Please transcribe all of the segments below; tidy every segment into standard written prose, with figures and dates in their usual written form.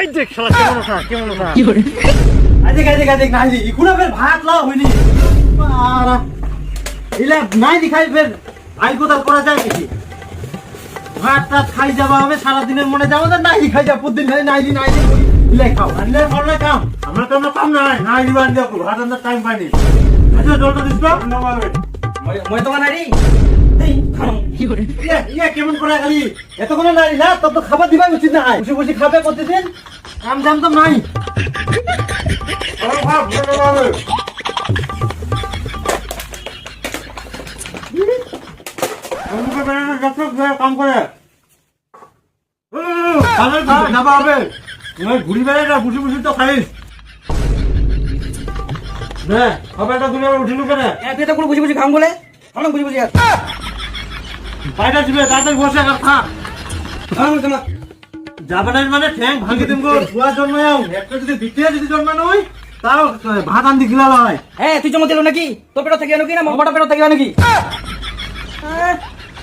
এই দেখ শালা কেমন ওঠা কি করে আজে নাই দি ইকুনা ফের ভাত লাও হইনি আরা ইলা নাই দি খাই ফের আই কোদাল করা যায় কি ভাত টাত খাই যাবা হবে সারা দিনের মনে যাবো না নাই খাই যা প্রতিদিন খাই নাই দি ইলা খাও আনলে ফললে কাম আমরা তো কাম নাই দিবান দেখো ভাত আন্দার টাইম পাইনি আচ্ছা জলটা দিস না মারবে মই তো নাই এই কি করে ইয়া কেমন করে খালি এতক্ষণ নাই না তত খাবার দিবা উচিত না বসে বসে খাবে প্রতিদিন কাম জাম তো নাই কাম করে ঘুরি বেড়াটা বুঝি বুঝি তো খাইস খাবারটা তুমি উঠিল কেন বুঝি বুঝি খাম বলে অনেক বুঝি বুঝি বাইরে ছিল তাড়াতাড়ি বসে খা যাবে না মানে ঠ্যাং ভাঙি দিন গো ছুয়ার জন্ম একটা যদি দ্বিতীয় যদি জন্মানো হয় তাও ভাত আন্দি গিলাল হয় হ্যাঁ তুই জমা দিল নাকি তোর পেট থেকে নাকি না মোটা পেট থেকে নাকি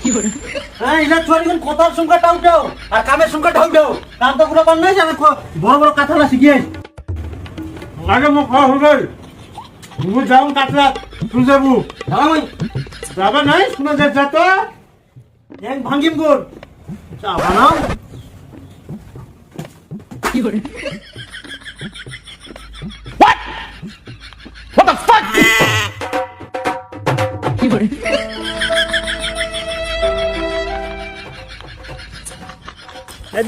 কি করে হ্যাঁ ইলা ছড়ি কোন কথার সংখ্যা টাউটাও আর কামের সংখ্যা টাউটাও কাম তো পুরো পান নাই আমি বড় বড় কথালা শিখিয়ে আগে মো খাওয়া হলো তুমি যাও কাটলা তুই যাবো যাবে নাই শুনে যা তো ঠ্যাং ভাঙিম গোর চা বানাও কি করে What the fuck? কি করে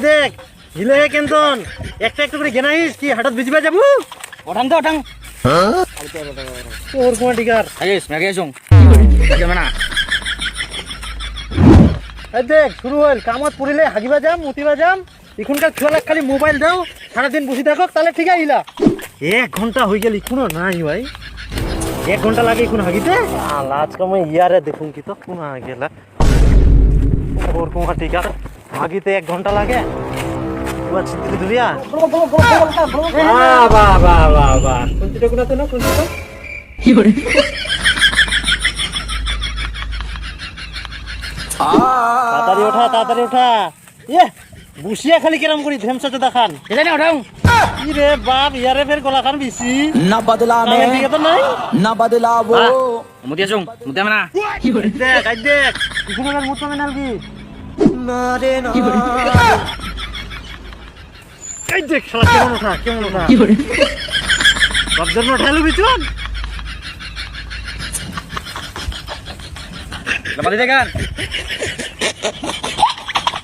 দেখ হিলে কেনতন একটা একটা করে গেনাইস কি হঠাৎ ভিজিবা যাবো ওঠান তো ওঠান তোর কোন টিকার আইস মেগে আসুন যাবে না দেখ শুরু হল কামত পড়িলে হাগিবা যাম মুতিবা যাম এখনকার ছোলা খালি মোবাইল দাও সারাদিন বসে থাকো তাহলে ঠিক আইলা 1 ঘন্টা হয়ে গেল এখনো নাই ভাই 1 ঘন্টা লাগে এখন হাগিতে আজকে আমি ইয়ারে দেখুন কি তো কোন গেলা ওর কোন টিকার হাগিতে 1 ঘন্টা লাগে বাহ কোনটা কোন তো না কোনটা কি করে তাড়াতাড়ি ওঠা ইয়ে বুসিয়া খালি কেরাম করি ধেমসা তো দেখান জানি ওঠাও কি রে বাপ ইয়ারে ফের গলা খান বেশি না বদলা মে দিকে তো নাই না বদলা वो মুতি আসুন মুতি না কি করে দেখ এখানে আর মুতো মেনাল কি না রে না কি করে এই দেখ শালা কেমন ওঠা কি করে সব জন্য ঠেলু বিচুন বাদি দেখেন